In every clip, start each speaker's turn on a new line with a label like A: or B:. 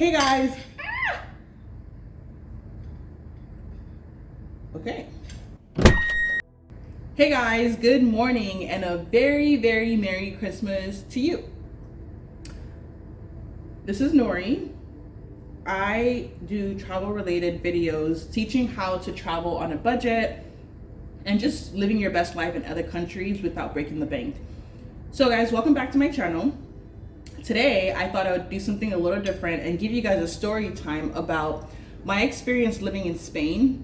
A: Hey guys. Okay. Hey guys, good morning and a very, very Merry Christmas to you. This is Nori. I do travel related videos teaching how to travel on a budget and just living your best life in other countries without breaking the bank. So guys, welcome back to my channel. Today, I thought I would do something a little different and give you guys a story time about my experience living in Spain.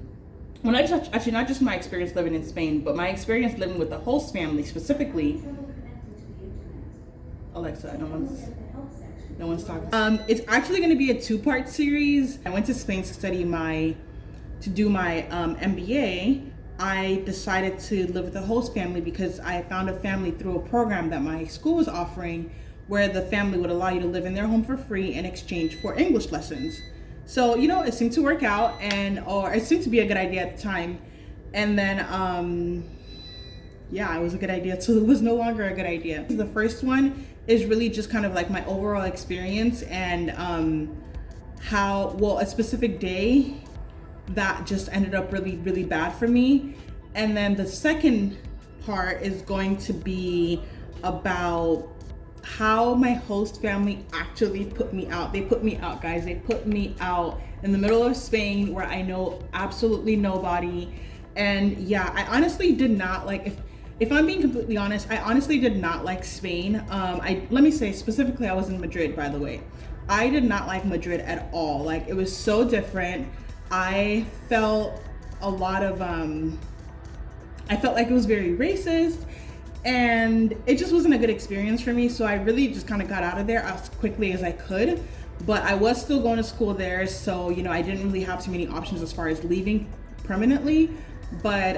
A: Well, actually not just my experience living in Spain, but my experience living with the host family specifically. Alexa, no one's talking. It's actually going to be a two-part series. I went to Spain to do my MBA. I decided to live with the host family because I found a family through a program that my school was offering, where the family would allow you to live in their home for free in exchange for English lessons. So, you know, it seemed to work out, or it seemed to be a good idea at the time. And then, yeah, it was a good idea till it was no longer a good idea. The first one is really just kind of like my overall experience and a specific day that just ended up really, really bad for me. And then the second part is going to be about how my host family actually put me out. They put me out, guys. They put me out in the middle of Spain where I know absolutely nobody. And yeah, I honestly did not like, if I'm being completely honest, I honestly did not like Spain. Let me say specifically, I was in Madrid, by the way. I did not like Madrid at all. Like, it was so different. I felt a lot of, I felt like it was very racist. And it just wasn't a good experience for me. So I really just kind of got out of there as quickly as I could. But I was still going to school there. So, you know, I didn't really have too many options as far as leaving permanently. But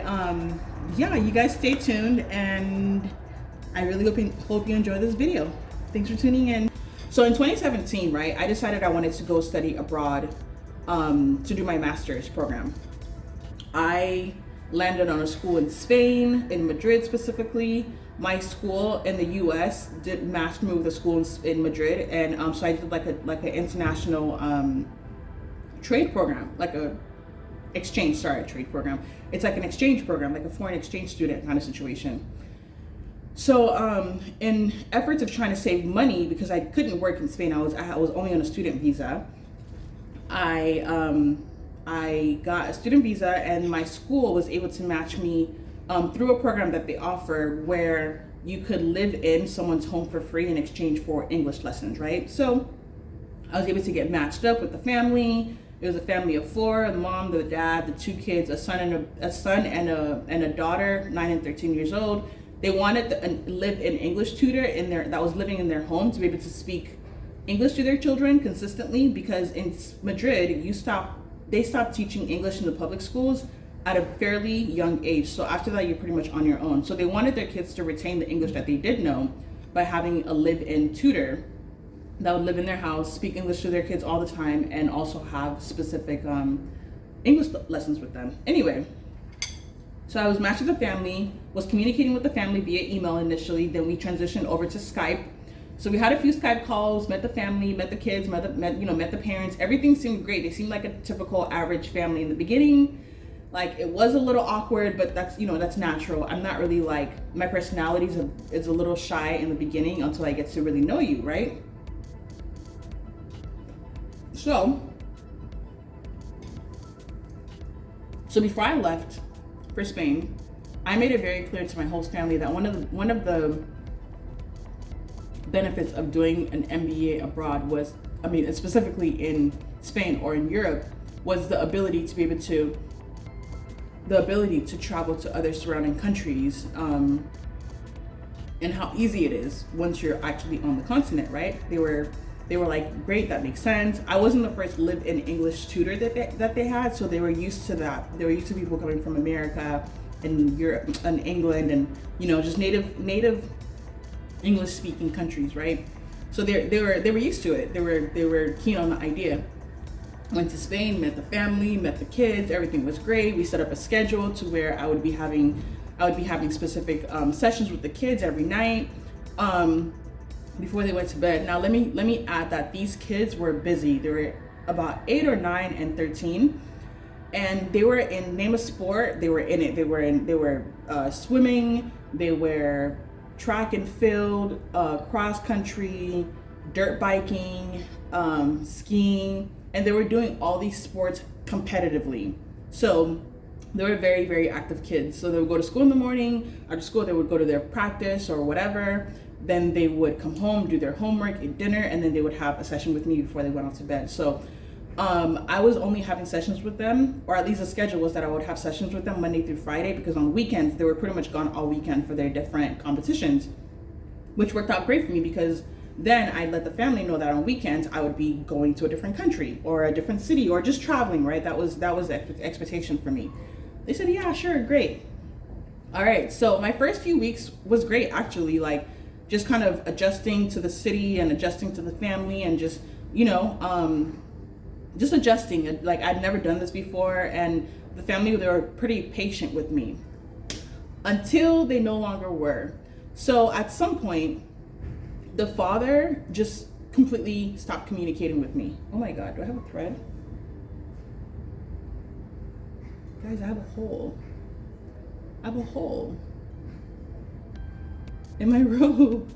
A: yeah, you guys stay tuned. And I really hope you enjoy this video. Thanks for tuning in. So in 2017, right, I decided I wanted to go study abroad to do my master's program. I landed on a school in Spain, in Madrid specifically. My school in the US did mass move the school in Madrid, and so I did like an international trade program, like a trade program. It's like an exchange program, like a foreign exchange student kind of situation. So in efforts of trying to save money, because I couldn't work in Spain, I was only on a student visa. I got a student visa, and my school was able to match me through a program that they offer where you could live in someone's home for free in exchange for English lessons, right? So I was able to get matched up with the family. It was a family of four: the mom, the dad, the two kids, a son and a daughter, 9 and 13 years old. They wanted to live an English tutor that was living in their home to be able to speak English to their children consistently, because in Madrid they stopped teaching English in the public schools at a fairly young age. So after that, you're pretty much on your own. So they wanted their kids to retain the English that they did know by having a live-in tutor that would live in their house, speak English to their kids all the time, and also have specific English lessons with them. Anyway, so I was matched with the family, was communicating with the family via email initially, then we transitioned over to Skype. So we had a few Skype calls, met the family, met the kids, met the parents. Everything seemed great. They seemed like a typical average family in the beginning. Like, it was a little awkward, but that's natural. I'm not really like, my personality is a little shy in the beginning until I get to really know you, right? So before I left for Spain, I made it very clear to my host family that one of the benefits of doing an MBA abroad was, specifically in Spain or in Europe, was the ability to travel to other surrounding countries, and how easy it is once you're actually on the continent, right? They were like, great, that makes sense. I wasn't the first live-in English tutor that they had, so they were used to that. They were used to people coming from America and Europe and England, and just native English speaking countries, right? So they were used to it. They were keen on the idea. Went to Spain, met the family, met the kids. Everything was great. We set up a schedule to where I would be having specific sessions with the kids every night. before they went to bed. Now let me add that these kids were busy. They were about 8 or 9 and 13, and they were in, name a sport, they were in it. They were swimming, they were track and field, cross country, dirt biking, skiing, and they were doing all these sports competitively. So they were very, very active kids. So they would go to school in the morning. After school, they would go to their practice or whatever. Then they would come home, do their homework, eat dinner, and then they would have a session with me before they went off to bed. So I was only having sessions with them, or at least the schedule was that I would have sessions with them Monday through Friday, because on weekends, they were pretty much gone all weekend for their different competitions, which worked out great for me, because then I let the family know that on weekends I would be going to a different country or a different city or just traveling, right? That was the expectation for me. They said, yeah, sure, great. All right, so my first few weeks was great, actually, like just kind of adjusting to the city and adjusting to the family and just, just adjusting. Like I'd never done this before, and the family, they were pretty patient with me until they no longer were. So at some point, the father just completely stopped communicating with me. Oh my God, do I have a thread? Guys, I have a hole. I have a hole in my robe.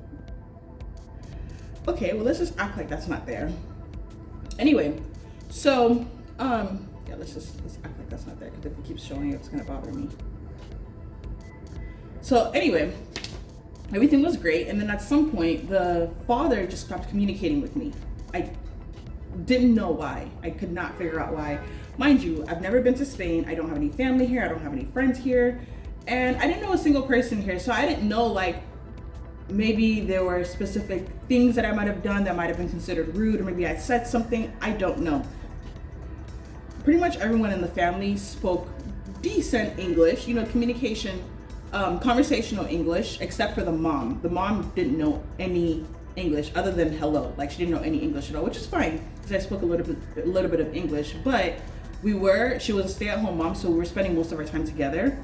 A: Okay, well, let's just act like that's not there. Anyway, so, yeah, let's act like that's not there, because if it keeps showing up, it's gonna bother me. So anyway, everything was great, and then at some point, the father just stopped communicating with me. I didn't know why. I could not figure out why. Mind you, I've never been to Spain. I don't have any family here. I don't have any friends here. And I didn't know a single person here. So I didn't know, like, maybe there were specific things that I might have done that might have been considered rude, or maybe I said something. I don't know. Pretty much everyone in the family spoke decent English, communication, conversational English, except for the mom. The mom didn't know any English other than hello. Like, she didn't know any English at all, which is fine, because I spoke a little bit of English. But she was a stay-at-home mom, so we were spending most of our time together.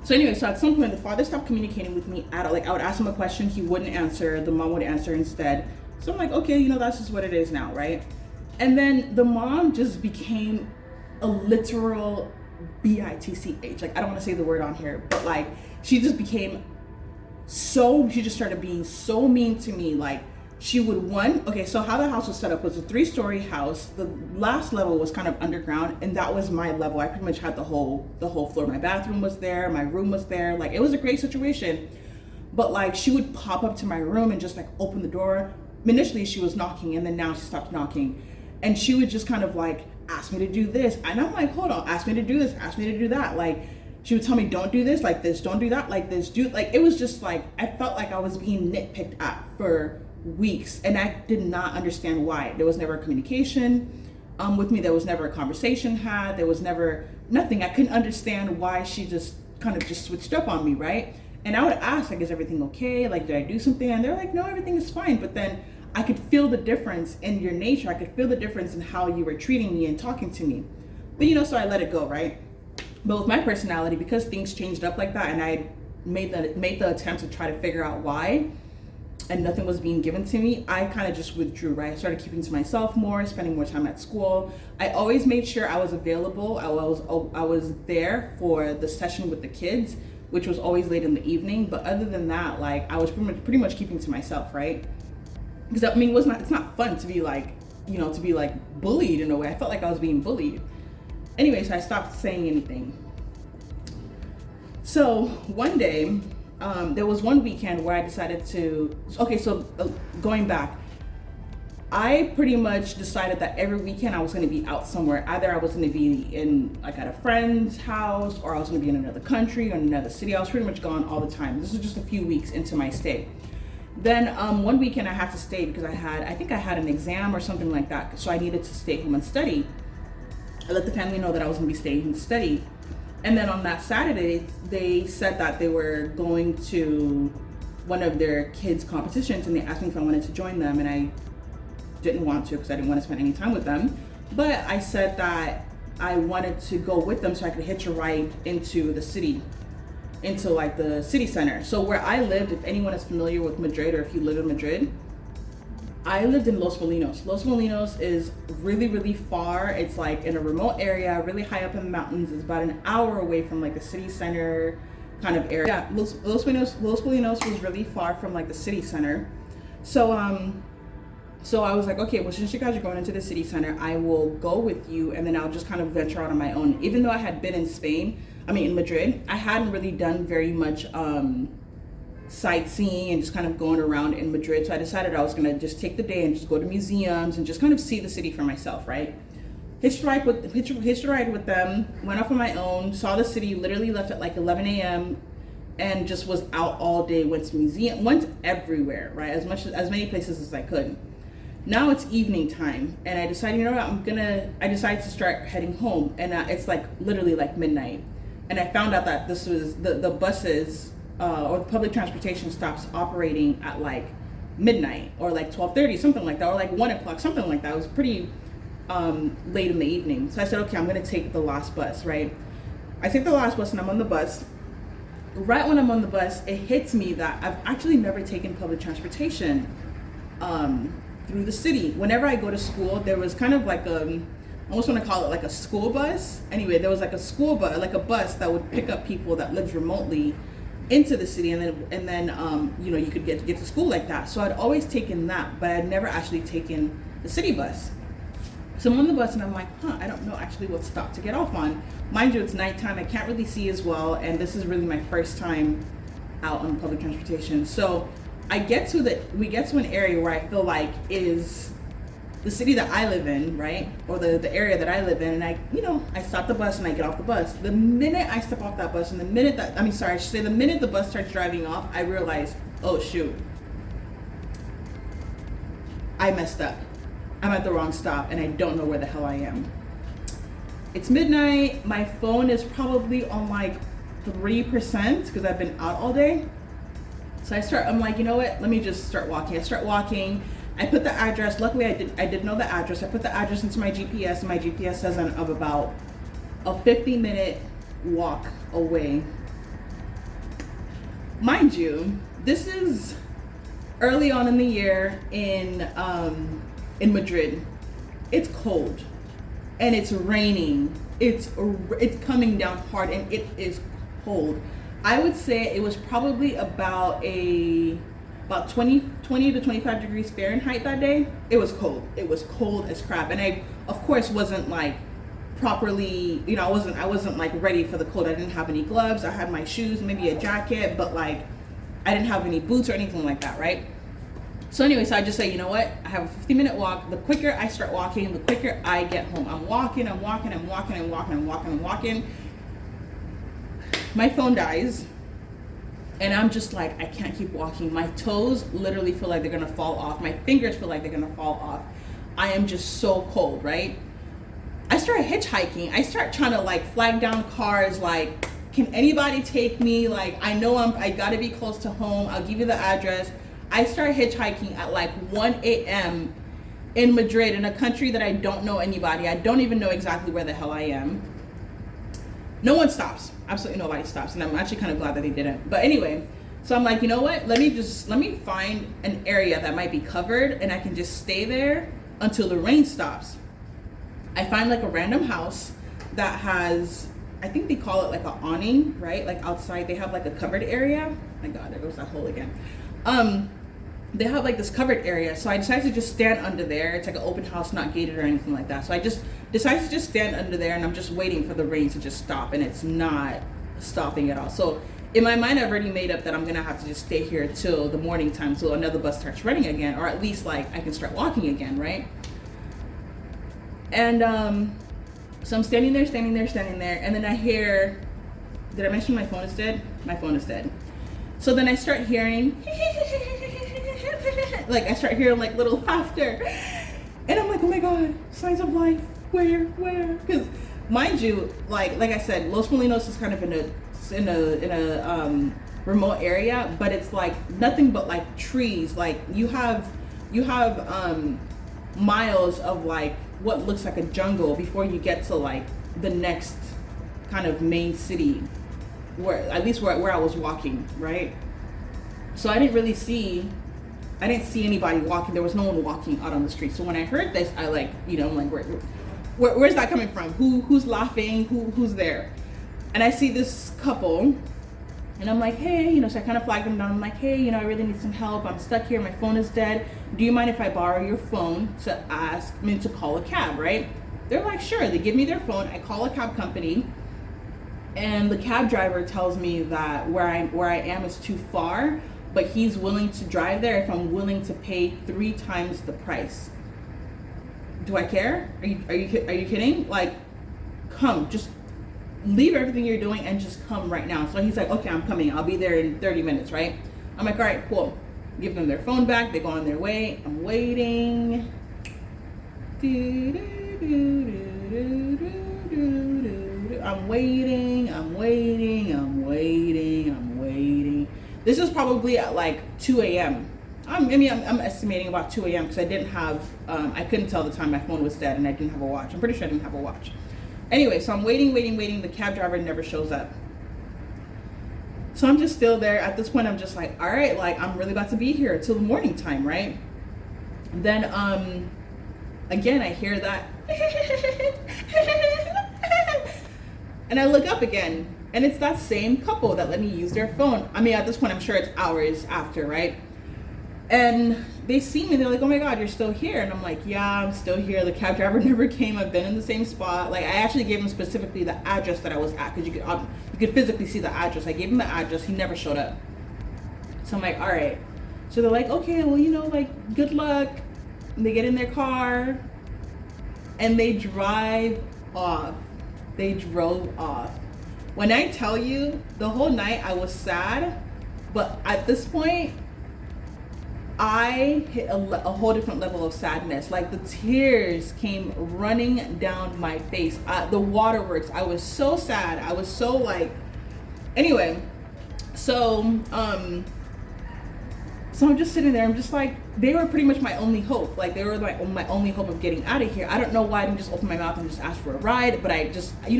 A: So anyway, so at some point, the father stopped communicating with me at all. Like, I would ask him a question, he wouldn't answer, the mom would answer instead. So I'm like, okay, that's just what it is now, right? And then the mom just became a literal bitch. Like, I don't want to say the word on here, but like, she just started being so mean to me. Like, she would okay, so how the house was set up was a 3-story house. The last level was kind of underground, and that was my level. I pretty much had the whole floor. My bathroom was there, my room was there. Like, it was a great situation. But like, she would pop up to my room and just like open the door. Initially she was knocking, and then now she stopped knocking. And she would just kind of like ask me to do this. And I'm like, hold on, ask me to do this, ask me to do that. Like, she would tell me, don't do this like this, don't do that like this, like, it was just like, I felt like I was being nitpicked at for weeks, and I did not understand why. There was never a communication with me. There was never a conversation had. There was never nothing. I couldn't understand why she just kind of just switched up on me, right? And I would ask, like, is everything okay? Like, did I do something? And they're like, no, everything is fine. But then I could feel the difference in your nature. I could feel the difference in how you were treating me and talking to me. But so I let it go, right? But with my personality, because things changed up like that, and I made the attempt to try to figure out why, and nothing was being given to me, I kind of just withdrew, right? I started keeping to myself more, spending more time at school. I always made sure I was available. I was there for the session with the kids, which was always late in the evening. But other than that, like, I was pretty much keeping to myself, right? Because I mean, it's not fun to be like, to be like bullied in a way. I felt like I was being bullied. Anyway, so I stopped saying anything. So one day, there was one weekend where I decided to, going back, I pretty much decided that every weekend I was going to be out somewhere. Either I was going to be at a friend's house, or I was going to be in another country or another city. I was pretty much gone all the time. This was just a few weeks into my stay. Then one weekend I had to stay because I think I had an exam or something like that. So I needed to stay home and study. I let the family know that I was going to be staying home to study. And then on that Saturday, they said that they were going to one of their kids' competitions, and they asked me if I wanted to join them, and I didn't want to because I didn't want to spend any time with them. But I said that I wanted to go with them so I could hitch a ride into the city. into like the city center. So where I lived, if anyone is familiar with Madrid or if you live in Madrid, I lived in Los Molinos. Los Molinos is really, really far. It's like in a remote area, really high up in the mountains. It's about an hour away from like the city center kind of area. Yeah, Los Molinos was really far from like the city center. So I was like, okay, well, since you guys are going into the city center, I will go with you, and then I'll just kind of venture out on my own. Even though I had been in Madrid, I hadn't really done very much sightseeing and just kind of going around in Madrid. So I decided I was gonna just take the day and just go to museums and just kind of see the city for myself, right? Hitched a ride with them, went off on my own, saw the city, literally left at like 11 a.m. and just was out all day, went to museum, went everywhere, right? As many places as I could. Now it's evening time, and I decided, you know what, I decided to start heading home, and it's like literally like midnight. And I found out that this was the buses or the public transportation stops operating at like midnight or like 12:30, something like that, or like 1 o'clock, something like that. It was pretty late in the evening. So I said, okay, I'm gonna take the last bus, right? I take the last bus and I'm on the bus. Right when I'm on the bus, it hits me that I've actually never taken public transportation through the city. Whenever I go to school, there was kind of like I almost want to call it like a school bus. Anyway, there was like a school bus, like a bus that would pick up people that lived remotely into the city, and then you know, you could get to school like that. So I'd always taken that, but I'd never actually taken the city bus. So I'm on the bus and I'm like, I don't know actually what stop to get off on. Mind you, it's nighttime, I can't really see as well, and this is really my first time out on public transportation. So we get to an area where I feel like is the city that I live in, right? Or the area that I live in, and I stop the bus and I get off the bus. The minute I step off that bus, and the minute the bus starts driving off, I realize, oh shoot, I messed up. I'm at the wrong stop and I don't know where the hell I am. It's midnight, my phone is probably on like 3% because I've been out all day. So I'm like, you know what, let me just start walking. I start walking. I put the address, luckily I did know the address. I put the address into my GPS, and my GPS says I'm of about a 50-minute walk away. Mind you, this is early on in the year in Madrid. It's cold and it's raining. It's coming down hard and it is cold. I would say it was probably about 20 to 25 degrees Fahrenheit that day. It was cold. It was cold as crap. And I, of course, wasn't like properly, I wasn't like ready for the cold. I didn't have any gloves. I had my shoes, maybe a jacket, but like I didn't have any boots or anything like that, right? So anyway, so I just say, you know what? I have a 50-minute walk. The quicker I start walking, the quicker I get home. I'm walking. My phone dies. And I'm just like, I can't keep walking. My toes literally feel like they're gonna fall off. My fingers feel like they're gonna fall off. I am just so cold, right? I start hitchhiking. I start trying to like flag down cars, like, can anybody take me? Like, I know I gotta be close to home. I'll give you the address. I start hitchhiking at like 1 a.m. in Madrid, in a country that I don't know anybody. I don't even know exactly where the hell I am. No one stops. Absolutely nobody stops. And I'm actually kind of glad that they didn't. But anyway, so I'm like, you know what? Let me find an area that might be covered and I can just stay there until the rain stops. I find like a random house that has, I think they call it like an awning, right? Like outside they have like a covered area. Oh my God, there goes that hole again. They have like this covered area. So I decided to just stand under there. It's like an open house, not gated or anything like that. So I just decided to just stand under there and I'm just waiting for the rain to just stop, and it's not stopping at all. So in my mind, I've already made up that I'm gonna have to just stay here till the morning time, till another bus starts running again, or at least like I can start walking again, right? And so I'm standing there, and then I hear, did I mention my phone is dead? My phone is dead. So then I start hearing, like I start hearing like little laughter, and I'm like, oh my God, signs of life. Where? Because mind you, like I said, Los Molinos is kind of in a remote area, but it's like nothing but like trees. Like you have miles of like what looks like a jungle before you get to like the next kind of main city. where I was walking, right? So I didn't see anybody walking. There was no one walking out on the street. So when I heard this, I like, I'm like, where's that coming from? Who's laughing? Who's there? And I see this couple, and I'm like, hey, so I kind of flagged them down. I'm like, hey, I really need some help. I'm stuck here. My phone is dead. Do you mind if I borrow your phone to call a cab, right? They're like, sure. They give me their phone. I call a cab company, and the cab driver tells me that where I am is too far, but he's willing to drive there if I'm willing to pay 3 times the price. Do I care? Are you kidding? Like, come, just leave everything you're doing and just come right now. So he's like, okay, I'm coming. I'll be there in 30 minutes, right? I'm like, all right, cool. Give them their phone back. They go on their way. I'm waiting. I'm waiting. This is probably at like 2 a.m. I'm estimating about 2 a.m. because I didn't have, I couldn't tell the time. My phone was dead and I didn't have a watch. I'm pretty sure I didn't have a watch. Anyway, so I'm waiting. The cab driver never shows up. So I'm just still there. At this point, I'm just like, all right, like I'm really about to be here till the morning time, right? And then, again, I hear that. And I look up again, and it's that same couple that let me use their phone. I mean, at this point, I'm sure it's hours after, right? And they see me, they're like, oh my God, you're still here. And I'm like, yeah, I'm still here. The cab driver never came. I've been in the same spot. Like, I actually gave him specifically the address that I was at, because you could physically see the address. I gave him the address. He never showed up. So I'm like, all right. So they're like, okay, well, like, good luck. And they get in their car and they drive off. They drove off. When I tell you, the whole night I was sad, but at this point, I hit a whole different level of sadness. Like, the tears came running down my face. The waterworks. I was so sad. I was so like, anyway, so I'm just sitting there. I'm just like, they were pretty much my only hope. Like, they were like my only hope of getting out of here. I don't know why I didn't just open my mouth and just ask for a ride, but I just, I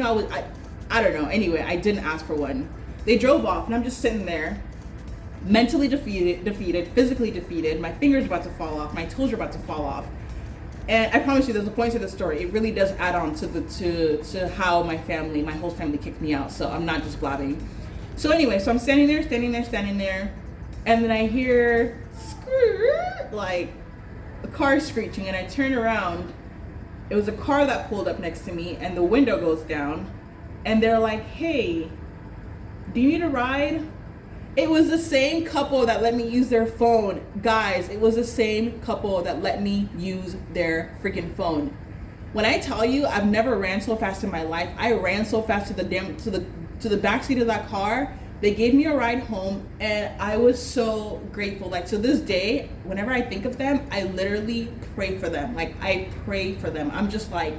A: don't know. Anyway, I didn't ask for one. They drove off, and I'm just sitting there, mentally defeated, physically defeated. My fingers are about to fall off. My toes are about to fall off. And I promise you, there's a point to the story. It really does add on to how my whole family kicked me out. So I'm not just blabbing. So anyway, so I'm standing there, and then I hear like a car screeching, and I turn around. It was a car that pulled up next to me, and the window goes down, and they're like, hey, do you need a ride? It was the same couple that let me use their phone. Guys, it was the same couple that let me use their freaking phone. When I tell you, I've never ran so fast in my life. I ran so fast to the backseat of that car. They gave me a ride home, and I was so grateful. Like, to this day, whenever I think of them, I literally pray for them. Like, I pray for them. I'm just like,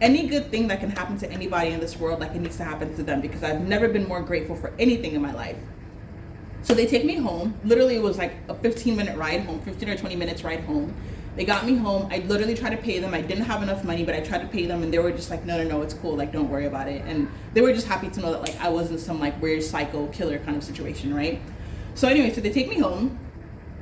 A: any good thing that can happen to anybody in this world, like, it needs to happen to them, because I've never been more grateful for anything in my life. So they take me home. Literally, it was like a 15-minute ride home, 15 or 20 minutes ride home. They got me home. I literally tried to pay them. I didn't have enough money, but I tried to pay them, and they were just like, no, it's cool. Like, don't worry about it. And they were just happy to know that, like, I wasn't some like weird psycho killer kind of situation, right? So anyway, so they take me home.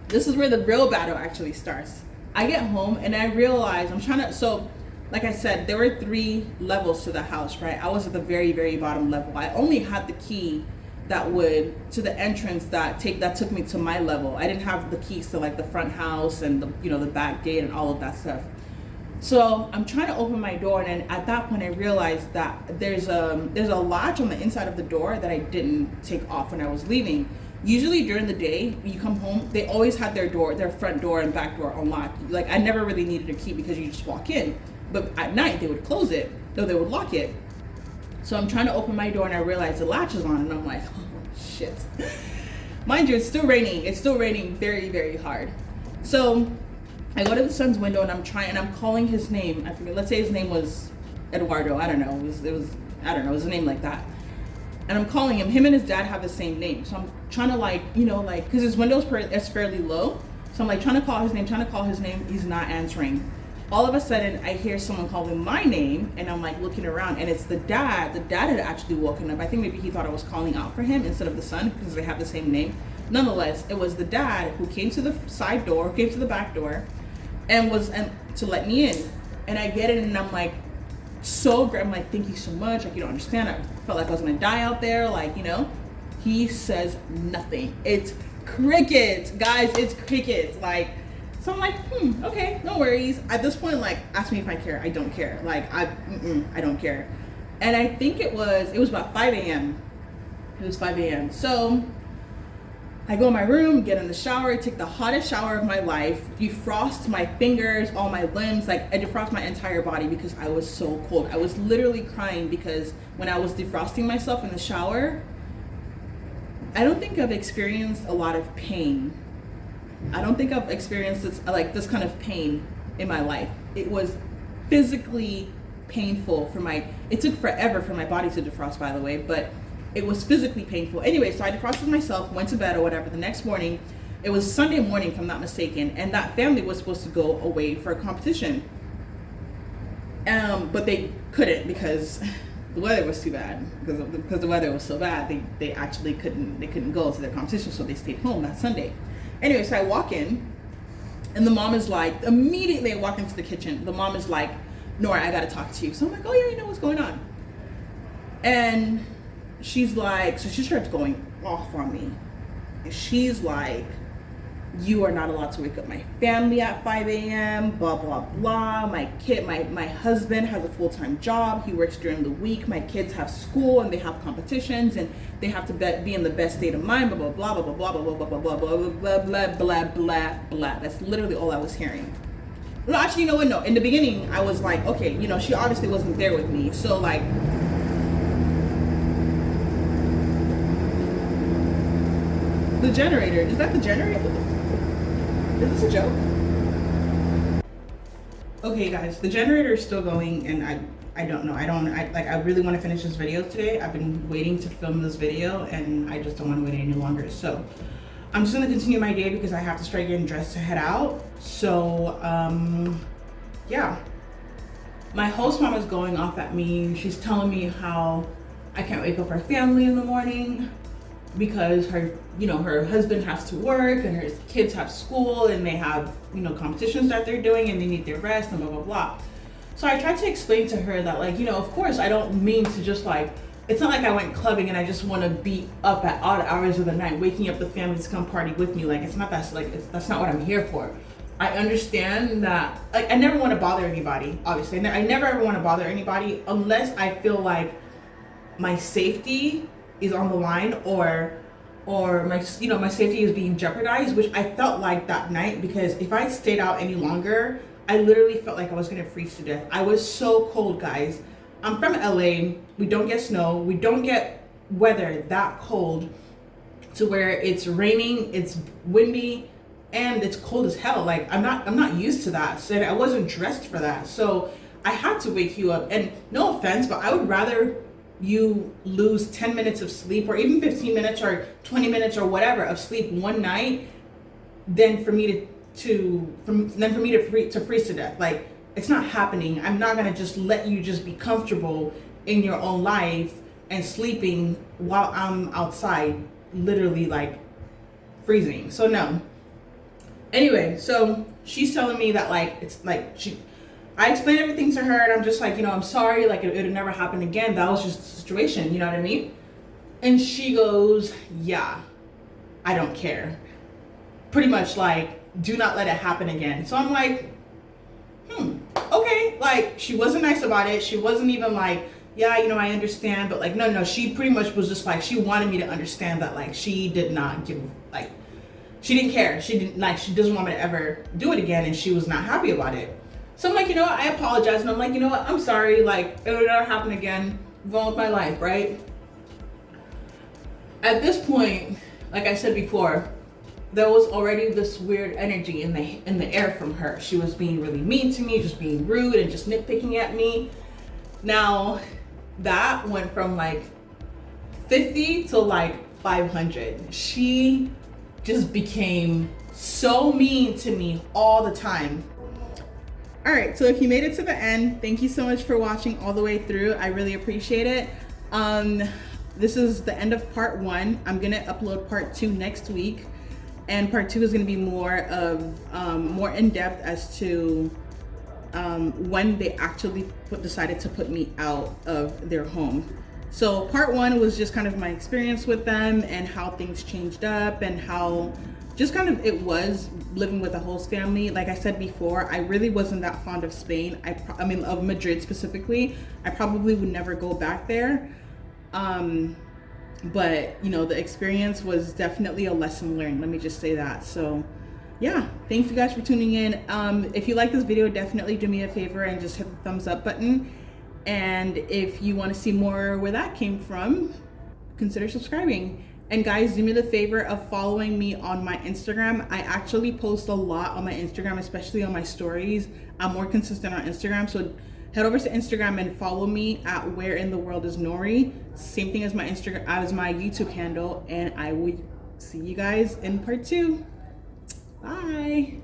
A: This is where the real battle actually starts. I get home, and I realize so like I said, there were 3 levels to the house, right? I was at the very, very bottom level. I only had the key to the entrance that took me to my level. I didn't have the keys to like the front house and the back gate and all of that stuff. So I'm trying to open my door, and at that point I realized that there's a latch on the inside of the door that I didn't take off when I was leaving. Usually during the day, when you come home, they always had their front door and back door unlocked. Like, I never really needed a key because you just walk in. But at night they would close it, no, they would lock it. So I'm trying to open my door, and I realize the latch is on, and I'm like, oh shit. Mind you, it's still raining. It's still raining very, very hard. So I go to the son's window, and I'm calling his name. I forget. Let's say his name was Eduardo. I don't know. It was a name like that. And I'm calling him. Him and his dad have the same name. So I'm trying to because his window's fairly low. So I'm like trying to call his name. He's not answering. all of a sudden I hear someone calling my name, and I'm like looking around, and it's the dad. The dad had actually woken up. I think maybe he thought I was calling out for him instead of the son, because they have the same name. Nonetheless, it was the dad who came to the side door, came to the back door, and to let me in. And I get in, and I'm like, I'm like, thank you so much. Like, you don't understand. I felt like I was gonna die out there. Like, you know. He says nothing. It's crickets, guys. It's crickets. Like, so I'm like, okay, no worries. At this point, like, ask me if I care. I don't care. Like, I don't care. And I think it was about 5 a.m. It was 5 a.m. So I go in my room, get in the shower, take the hottest shower of my life, defrost my fingers, all my limbs. Like, I defrost my entire body because I was so cold. I was literally crying because when I was defrosting myself in the shower, I don't think I've experienced a lot of pain. I don't think I've experienced this kind of pain in my life. It was physically painful it took forever for my body to defrost, by the way, but it was physically painful. Anyway, so I defrosted myself, went to bed or whatever. The next morning, it was Sunday morning, if I'm not mistaken, and that family was supposed to go away for a competition. But they couldn't because the weather was too bad. Because the weather was so bad, they actually couldn't go to their competition, so they stayed home that Sunday. Anyway, so I walk in, and the mom is like, immediately I walk into the kitchen, the mom is like, Nori, I gotta talk to you. So I'm like, oh yeah, you know what's going on. And she's like, so she starts going off on me. And she's like, you are not allowed to wake up my family at 5 a.m., blah, blah, blah. My husband has a full-time job. He works during the week. My kids have school and they have competitions and they have to be in the best state of mind, blah, blah, blah, blah, blah, blah, blah, blah, blah, blah, blah, blah, blah, blah, blah, blah. That's literally all I was hearing. No, actually, you know what? No, in the beginning, I was like, okay, you know, she obviously wasn't there with me. So like, the generator, is that the generator? Is this a joke? Okay guys, the generator is still going and I don't know. I really want to finish this video today. I've been waiting to film this video and I just don't want to wait any longer. So I'm just gonna continue my day because I have to start getting dressed to head out. So yeah. My host mom is going off at me. She's telling me how I can't wake up her family in the morning because her husband has to work and her kids have school and they have, competitions that they're doing and they need their rest and blah, blah, blah. So I tried to explain to her that, like, of course I don't mean to just it's not like I went clubbing and I just want to be up at odd hours of the night, waking up the family to come party with me. Like, it's not that's not what I'm here for. I understand that, I never want to bother anybody, obviously. I never ever want to bother anybody unless I feel like my safety is on the line or my safety is being jeopardized, which I felt like that night, because if I stayed out any longer, I literally felt like I was gonna freeze to death. I was so cold, guys. I'm from LA. We don't get snow. We don't get weather that cold to where it's raining, it's windy, and it's cold as hell. Like, I'm not used to that. So I wasn't dressed for that. So I had to wake you up. And no offense, but I would rather you lose 10 minutes of sleep or even 15 minutes or 20 minutes or whatever of sleep one night than for me to freeze to death. Like, it's not happening. I'm not gonna just let you just be comfortable in your own life and sleeping while I'm outside literally like freezing. So no. Anyway, so she's telling me that I explained everything to her and I'm just like, I'm sorry, like it'll never happen again. That was just the situation, you know what I mean? And she goes, yeah, I don't care. Pretty much like, do not let it happen again. So I'm like, okay. Like, she wasn't nice about it. She wasn't even like, yeah, I understand. But like, no, she pretty much was just like, she wanted me to understand that like, she did not give, like, she didn't care. She doesn't want me to ever do it again. And she was not happy about it. So I'm like, I apologize. And I'm like, I'm sorry. Like, it would never happen again. Move on with my life, right? At this point, like I said before, there was already this weird energy in the air from her. She was being really mean to me, just being rude and just nitpicking at me. Now, that went from like 50 to like 500. She just became so mean to me all the time. All right, so if you made it to the end, thank you so much for watching all the way through. I really appreciate it. This is the end of part 1. I'm gonna upload part 2 next week, and part 2 is gonna be more in depth as to when they actually decided to put me out of their home. So part 1 was just kind of my experience with them and how things changed up and how just kind of it was living with a host family. Like I said before, I really wasn't that fond of Spain. I mean, of Madrid specifically. I probably would never go back there. But you know, the experience was definitely a lesson learned. Let me just say that. So yeah, thank you guys for tuning in. If you like this video, definitely do me a favor and just hit the thumbs up button. And if you want to see more where that came from, consider subscribing. And guys, do me the favor of following me on my Instagram. I actually post a lot on my Instagram, especially on my stories. I'm more consistent on Instagram, so head over to Instagram and follow me at WhereintheWorldisNori. Same thing as my Instagram, as my YouTube handle, and I will see you guys in part 2. Bye.